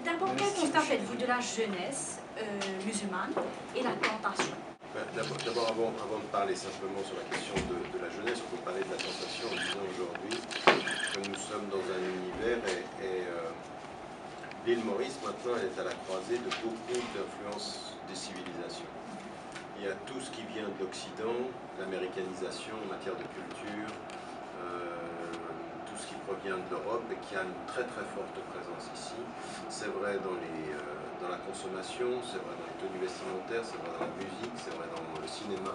D'abord, quel constat faites-vous de la jeunesse musulmane et la tentation? D'abord, avant de parler simplement sur la question de la jeunesse, on peut parler de la tentation en disant aujourd'hui que nous sommes dans un univers et l'île Maurice maintenant elle est à la croisée de beaucoup d'influences des civilisations. Il y a tout ce qui vient de l'Occident, l'américanisation en matière de culture, tout ce qui provient de l'Europe et qui a une très très forte présence ici. C'est vrai dans la consommation, c'est vrai dans les tenues vestimentaires, c'est vrai dans la musique, c'est vrai dans le cinéma.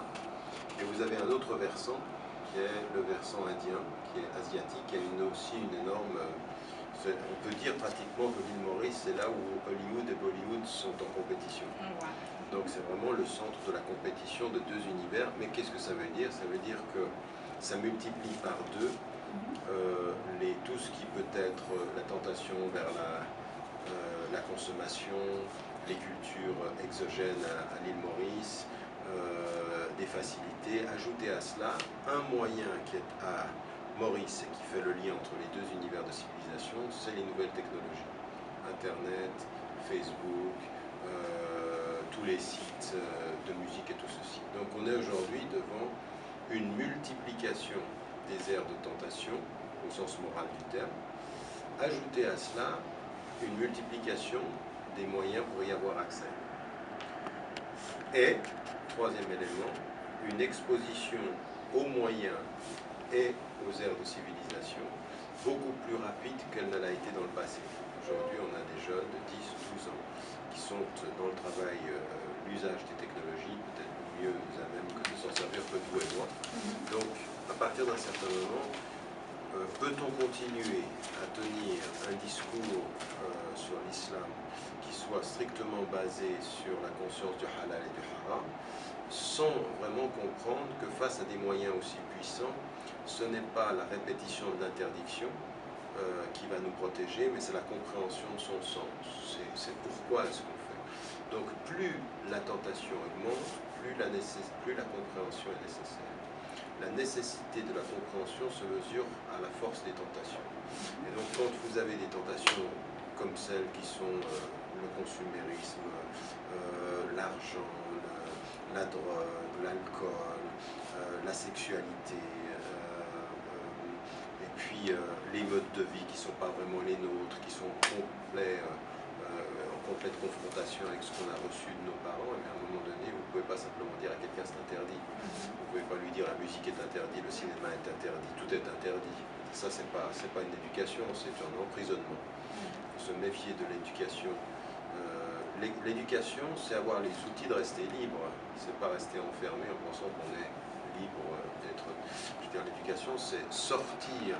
Et vous avez un autre versant qui est le versant indien, qui est asiatique, qui a aussi une énorme... on peut dire pratiquement que l'île Maurice, c'est là où Hollywood et Bollywood sont en compétition. Donc c'est vraiment le centre de la compétition de deux univers. Mais qu'est-ce que ça veut dire? Ça veut dire que ça multiplie par deux tout ce qui peut être la tentation vers la consommation, les cultures exogènes à l'île Maurice, des facilités. Ajouter à cela un moyen qui est à Maurice et qui fait le lien entre les deux univers de civilisation, c'est les nouvelles technologies. Internet, Facebook, tous les sites de musique et tout ceci. Donc on est aujourd'hui devant une multiplication des aires de tentation, au sens moral du terme. Ajouter à cela une multiplication des moyens pour y avoir accès. Et, troisième élément, une exposition aux moyens et aux aires de civilisation beaucoup plus rapide qu'elle ne l'a été dans le passé. Aujourd'hui, on a des jeunes de 10 ou 12 ans qui sont dans le travail, l'usage des technologies, peut-être mieux à même que de s'en servir que vous et moi. Donc, à partir d'un certain moment, peut-on continuer à tenir un discours sur l'islam qui soit strictement basé sur la conscience du halal et du haram, sans vraiment comprendre que face à des moyens aussi puissants, ce n'est pas la répétition de l'interdiction qui va nous protéger, mais c'est la compréhension de son sens. C'est pourquoi est-ce qu'on fait. Donc plus la tentation augmente, plus la compréhension est nécessaire. La nécessité de la compréhension se mesure à la force des tentations. Et donc quand vous avez des tentations comme celles qui sont le consumérisme, l'argent, la drogue, l'alcool, la sexualité, et puis les modes de vie qui ne sont pas vraiment les nôtres, qui sont en complète confrontation avec ce qu'on a reçu de nos parents, et à un moment donné, vous ne pouvez pas simplement dire à quelqu'un c'est interdit. Vous ne pouvez pas lui dire la musique est interdite, le cinéma est interdit, tout est interdit. Ça, c'est pas une éducation, c'est un emprisonnement. Il faut se méfier de l'éducation. L'éducation, c'est avoir les outils de rester libre. C'est pas rester enfermé en pensant qu'on est libre d'être... Je veux dire, l'éducation, c'est sortir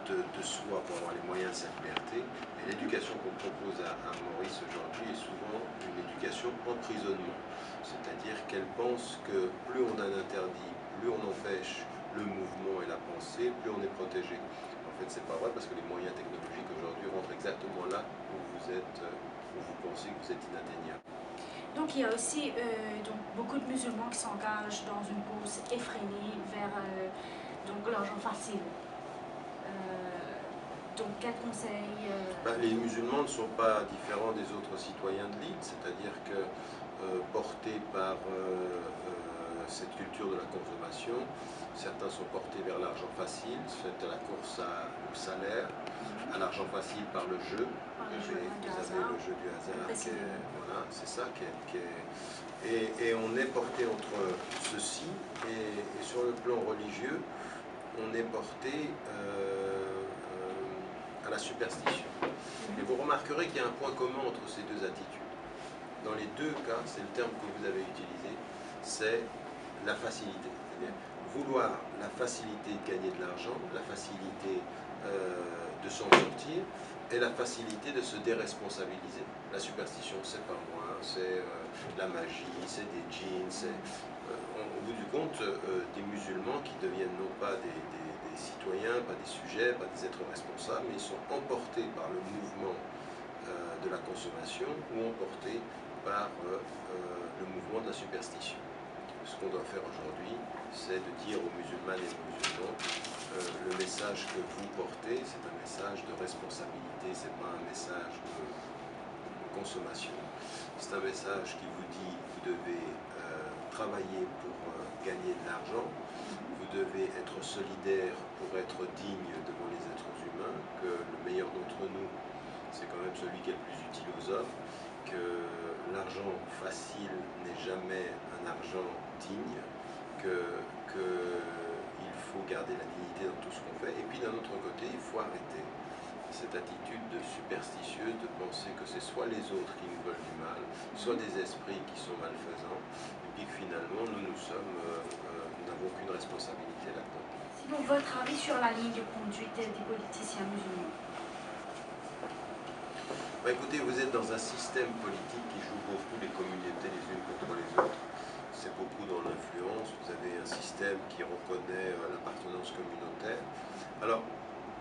de soi pour avoir les moyens de cette liberté. Et l'éducation qu'on propose à Maurice aujourd'hui est souvent une éducation emprisonnement. C'est-à-dire qu'elle pense que plus on a d'interdits, plus on empêche le mouvement et la pensée, plus on est protégé. En fait, c'est pas vrai parce que les moyens technologiques aujourd'hui rentrent exactement là où vous êtes, où vous pensez que vous êtes inatteignable. Donc il y a aussi beaucoup de musulmans qui s'engagent dans une course effrénée vers l'argent facile. Donc quel conseil Les musulmans ne sont pas différents des autres citoyens de l'île, c'est-à-dire que portés par cette culture de la consommation, certains sont portés vers l'argent facile, c'est la course au salaire, à l'argent facile par le jeu. Vous avez le jeu du hasard, voilà, c'est ça qui est... Et on est porté entre ceci et sur le plan religieux, on est porté à la superstition. Et vous remarquerez qu'il y a un point commun entre ces deux attitudes. Dans les deux cas, c'est le terme que vous avez utilisé, c'est la facilité. C'est-à-dire vouloir la facilité de gagner de l'argent, la facilité de s'en sortir, et la facilité de se déresponsabiliser. La superstition, c'est pas moi, c'est la magie, c'est des djinns, c'est au bout du compte des musulmans qui deviennent non pas des citoyens, pas des sujets, pas des êtres responsables, mais ils sont emportés par le mouvement de la consommation ou emportés par le mouvement de la superstition. Ce qu'on doit faire aujourd'hui, c'est de dire aux musulmanes et aux musulmans le message que vous portez, c'est un message de responsabilité, c'est pas un message consommation. C'est un message qui vous dit vous devez travailler pour gagner de l'argent, vous devez être solidaire pour être digne devant les êtres humains, que le meilleur d'entre nous, c'est quand même celui qui est le plus utile aux hommes, que l'argent facile n'est jamais un argent digne, qu'il faut garder la dignité dans tout ce qu'on fait, et puis d'un autre côté, il faut arrêter cette attitude de superstitieuse de penser que c'est soit les autres qui nous veulent du mal, soit des esprits qui sont malfaisants, et puis que finalement nous n'avons aucune responsabilité là-dedans. Sinon, votre avis sur la ligne de conduite des politiciens musulmans? Bah, écoutez, vous êtes dans un système politique qui joue beaucoup les communautés les unes contre les autres. C'est beaucoup dans l'influence. Vous avez un système qui reconnaît l'appartenance communautaire. Alors,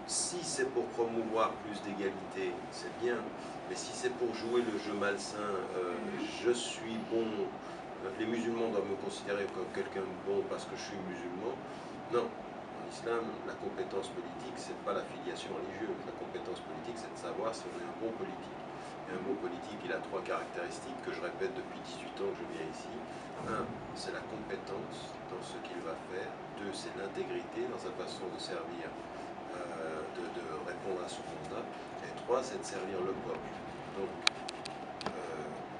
si c'est pour promouvoir plus d'égalité, c'est bien. Mais si c'est pour jouer le jeu malsain, je suis bon, les musulmans doivent me considérer comme quelqu'un de bon parce que je suis musulman. Non. En islam, la compétence politique, c'est pas la filiation religieuse. La compétence politique, c'est de savoir si on est un bon politique. Et un bon politique, il a 3 caractéristiques que je répète depuis 18 ans que je viens ici. 1, c'est la compétence dans ce qu'il va faire. 2, c'est l'intégrité dans sa façon de servir, de répondre à son mandat. Et 3, c'est de servir le peuple. Donc,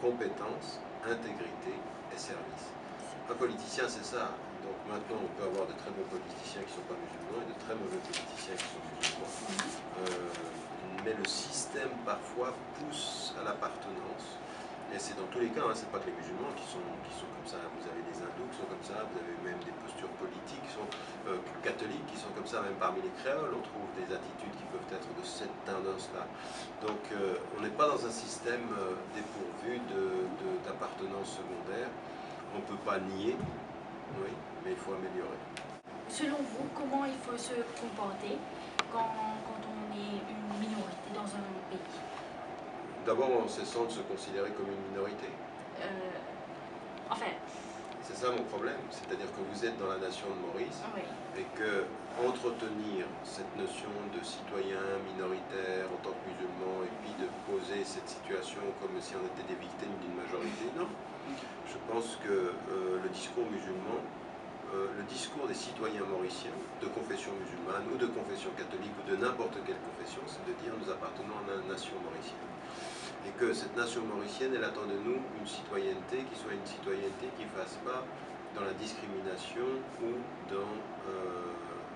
compétence, intégrité et service. Un politicien, c'est ça. Donc maintenant, on peut avoir de très bons politiciens qui ne sont pas musulmans et de très mauvais politiciens qui sont musulmans. Mais le système, parfois, pousse à l'appartenance. Et c'est dans tous les cas, hein, c'est pas que les musulmans qui sont comme ça. Vous avez des hindous qui sont comme ça, vous avez même des postures politiques qui sont catholiques qui sont comme ça, même parmi les créoles, on trouve des attitudes qui peuvent être de cette tendance-là. Donc on n'est pas dans un système dépourvu d'appartenance secondaire. On ne peut pas nier, oui, mais il faut améliorer. Selon vous, comment il faut se comporter quand on est une minorité dans un pays? D'abord, on cessant de se considérer comme une minorité. Enfin... C'est ça mon problème, c'est-à-dire que vous êtes dans la nation de Maurice, oui. Et que entretenir cette notion de citoyen minoritaire en tant que musulman et puis de poser cette situation comme si on était des victimes d'une majorité, non. Je pense que le discours musulman, le discours des citoyens mauriciens de confession musulmane ou de confession catholique ou de n'importe quelle confession, c'est de dire nous appartenons à la nation mauricienne. Et que cette nation mauricienne, elle attend de nous une citoyenneté qui soit une citoyenneté qui ne fasse pas dans la discrimination ou dans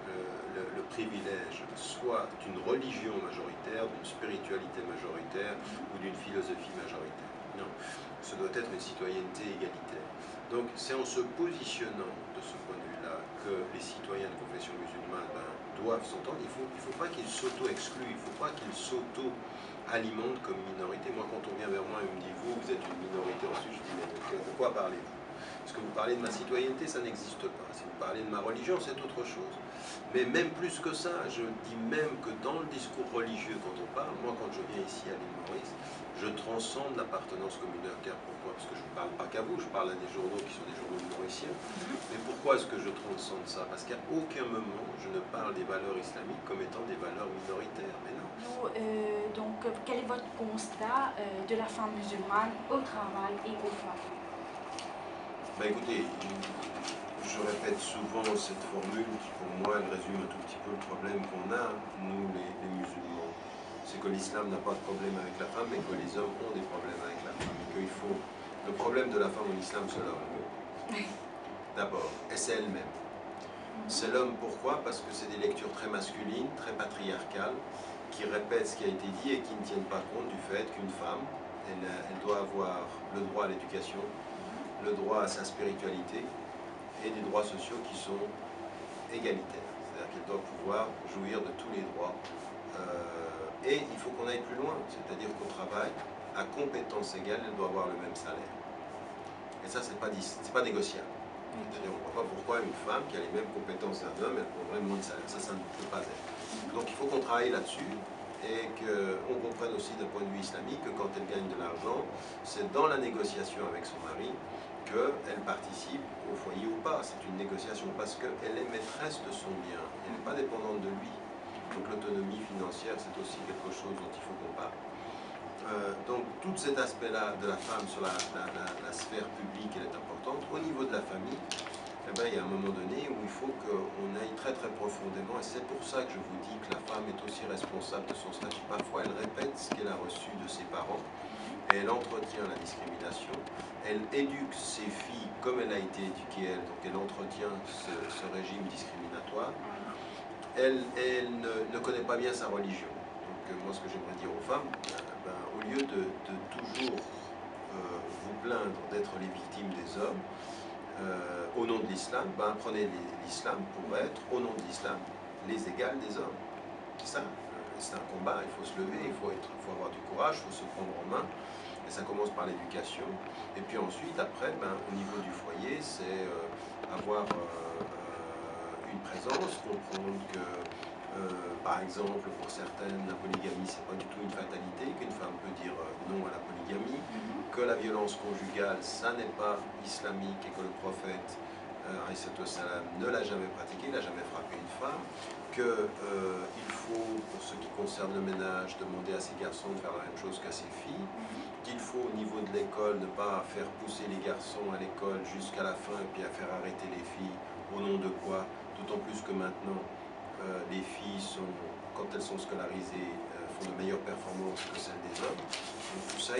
le privilège, soit d'une religion majoritaire, d'une spiritualité majoritaire ou d'une philosophie majoritaire. Non, ce doit être une citoyenneté égalitaire. Donc c'est en se positionnant de ce point de vue-là que les citoyens de confession musulmane doivent s'entendre. Il ne faut pas qu'ils s'auto-excluent, il ne faut pas qu'ils s'auto-alimentent comme minorité. Moi, quand on vient vers moi et me dit vous êtes une minorité, ensuite je dis mais de quoi parlez-vous? Parce que vous parlez de ma citoyenneté, ça n'existe pas. Si vous parlez de ma religion, c'est autre chose. Mais même plus que ça, je dis même que dans le discours religieux, quand on parle, moi quand je viens ici à l'île Maurice, je transcende l'appartenance communautaire. Pourquoi? Parce que je ne parle pas qu'à vous, je parle à des journaux qui sont des journaux mauriciens. Mais pourquoi est-ce que je transcende ça? Parce qu'à aucun moment je ne parle des valeurs islamiques comme étant des valeurs minoritaires. Mais non. Donc, quel est votre constat de la femme musulmane au travail et au foyer? Écoutez, je répète souvent cette formule qui pour moi elle résume un tout petit peu le problème qu'on a, nous les musulmans. C'est que l'islam n'a pas de problème avec la femme, mais que les hommes ont des problèmes avec la femme. Et qu'il faut... Le problème de la femme en islam, c'est l'homme. D'abord, et c'est elle-même. C'est l'homme, pourquoi? Parce que c'est des lectures très masculines, très patriarcales, qui répètent ce qui a été dit et qui ne tiennent pas compte du fait qu'une femme, elle doit avoir le droit à l'éducation, le droit à sa spiritualité et des droits sociaux qui sont égalitaires. C'est-à-dire qu'elle doit pouvoir jouir de tous les droits. Et il faut qu'on aille plus loin, c'est-à-dire qu'au travail, à compétence égale, elle doit avoir le même salaire. Et ça, c'est pas négociable. C'est-à-dire, on ne voit pas pourquoi une femme qui a les mêmes compétences qu'un homme, elle prendrait moins de salaire. Ça ne peut pas être. Donc il faut qu'on travaille là-dessus et qu'on comprenne aussi d'un point de vue islamique que quand elle gagne de l'argent, c'est dans la négociation avec son mari qu'elle participe au foyer ou pas. C'est une négociation parce qu'elle est maîtresse de son bien. Elle n'est pas dépendante de lui. Donc l'autonomie financière, c'est aussi quelque chose dont il faut qu'on parle. donc tout cet aspect-là de la femme sur la sphère publique, elle est importante. Au niveau de la famille, eh ben, il y a un moment donné où il faut qu'on aille très très profondément, et c'est pour ça que je vous dis que la femme est aussi responsable de son statut. Parfois elle répète ce qu'elle a reçu de ses parents, et elle entretient la discrimination, elle éduque ses filles comme elle a été éduquée elle, donc elle entretient ce régime discriminatoire. Elle ne connaît pas bien sa religion. Donc moi ce que j'aimerais dire aux femmes, au lieu de toujours vous plaindre d'être les victimes des hommes, au nom de l'islam, prenez l'islam pour être, au nom de l'islam, les égales des hommes. C'est ça, c'est un combat, il faut se lever, il faut avoir du courage, il faut se prendre en main. Et ça commence par l'éducation. Et puis ensuite, après, au niveau du foyer, c'est avoir une présence, comprendre que, par exemple, pour certaines, la polygamie, c'est pas du tout une fatalité, qu'une femme peut dire non à la polygamie, que la violence conjugale, ça n'est pas islamique et que le prophète, ne l'a jamais pratiqué, il n'a jamais frappé une femme, qu'il faut, pour ce qui concerne le ménage, demander à ses garçons de faire la même chose qu'à ses filles, qu'il faut au niveau de l'école ne pas faire pousser les garçons à l'école jusqu'à la fin et puis à faire arrêter les filles, au nom de quoi, d'autant plus que maintenant les filles quand elles sont scolarisées, font de meilleures performances que celles des hommes. Donc tout ça,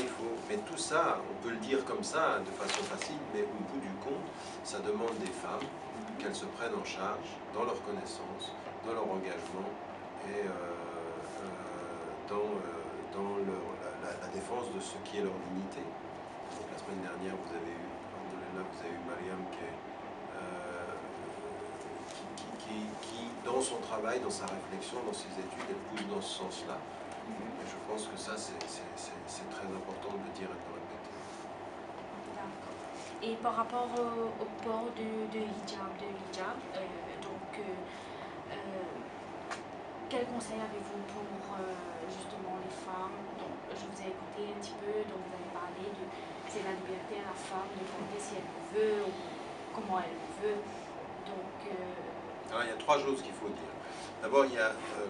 mais tout ça, on peut le dire comme ça, de façon facile, mais au bout du compte, ça demande des femmes qu'elles se prennent en charge dans leur connaissance, dans leur engagement et dans la défense de ce qui est leur dignité. Donc, la semaine dernière, vous avez eu Mariam qui, dans son travail, dans sa réflexion, dans ses études, elle pousse dans ce sens-là. Et je pense que ça, c'est très important de le dire et de le répéter. Et par rapport au port de hijab, quel conseil avez-vous pour justement les femmes? Donc, je vous ai écouté un petit peu, donc vous avez parlé de c'est la liberté à la femme de porter si elle le veut ou comment elle le veut. Donc, alors, il y a trois choses qu'il faut dire. D'abord,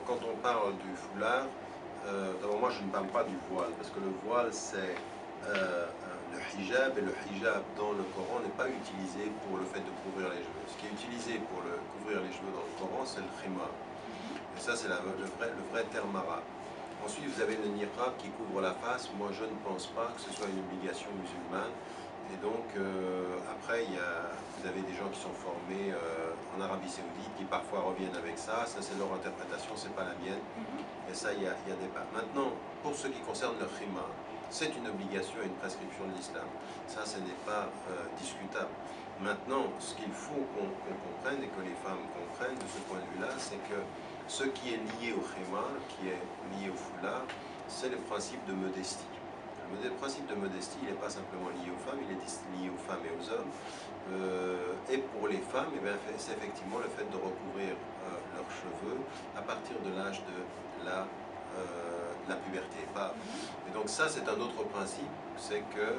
quand on parle du foulard, d'abord moi je ne parle pas du voile, parce que le voile c'est le hijab, et le hijab dans le Coran n'est pas utilisé pour le fait de couvrir les cheveux. Ce qui est utilisé pour couvrir les cheveux dans le Coran, c'est le khimar. Et ça, c'est le vrai terme arabe. Ensuite, vous avez le niqab qui couvre la face. Moi, je ne pense pas que ce soit une obligation musulmane. Et donc, après, vous avez des gens qui sont formés en Arabie Saoudite qui parfois reviennent avec ça. Ça, c'est leur interprétation, c'est pas la mienne. Et ça, il y a débat. Maintenant, pour ce qui concerne le khimar, c'est une obligation et une prescription de l'islam. Ça, ce n'est pas discutable. Maintenant, ce qu'il faut qu'on comprenne et que les femmes comprennent de ce point de vue-là, c'est que ce qui est lié au khimar, qui est lié au foulard, c'est le principe de modestie. Le principe de modestie, il n'est pas simplement lié aux femmes, il est lié aux femmes et aux hommes. Et pour les femmes, c'est effectivement le fait de recouvrir leurs cheveux à partir de l'âge de la puberté. Et donc ça, c'est un autre principe, c'est que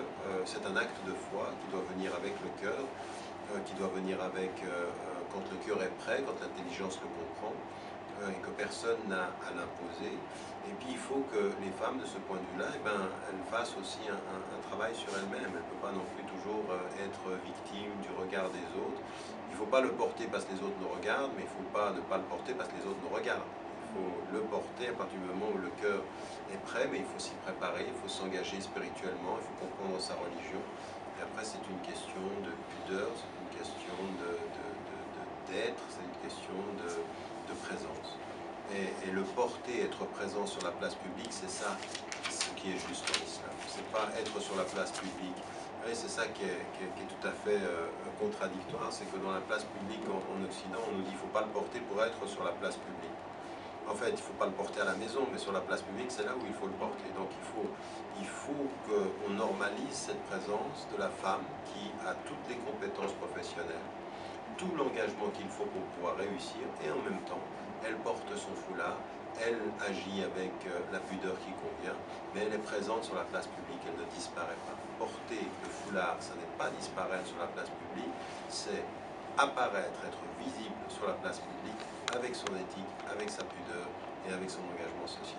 c'est un acte de foi qui doit venir avec le cœur, qui doit venir avec quand le cœur est prêt, quand l'intelligence le comprend, et que personne n'a à l'imposer. Et puis il faut que les femmes, de ce point de vue-là, elles fassent aussi un travail sur elles-mêmes. Elles ne peuvent pas non plus toujours être victimes du regard des autres. Il ne faut pas le porter parce que les autres nous regardent, mais il ne faut pas ne pas le porter parce que les autres nous regardent. Il faut le porter à partir du moment où le cœur est prêt, mais il faut s'y préparer, il faut s'engager spirituellement, il faut comprendre sa religion. Et après, c'est une question de pudeur, c'est une question d'être, c'est une question de présence. Et le porter, être présent sur la place publique, c'est ça ce qui est juste en islam. C'est pas être sur la place publique. Et c'est ça qui est tout à fait contradictoire, c'est que dans la place publique en Occident, on nous dit qu'il ne faut pas le porter pour être sur la place publique. En fait, il ne faut pas le porter à la maison, mais sur la place publique, c'est là où il faut le porter. Donc il faut qu'on normalise cette présence de la femme qui a toutes les compétences professionnelles, tout l'engagement qu'il faut pour pouvoir réussir, et en même temps, elle porte son foulard, elle agit avec la pudeur qui convient, mais elle est présente sur la place publique, elle ne disparaît pas. Porter le foulard, ça n'est pas disparaître sur la place publique, c'est apparaître, être visible sur la place publique, avec son éthique, avec sa pudeur et avec son engagement social.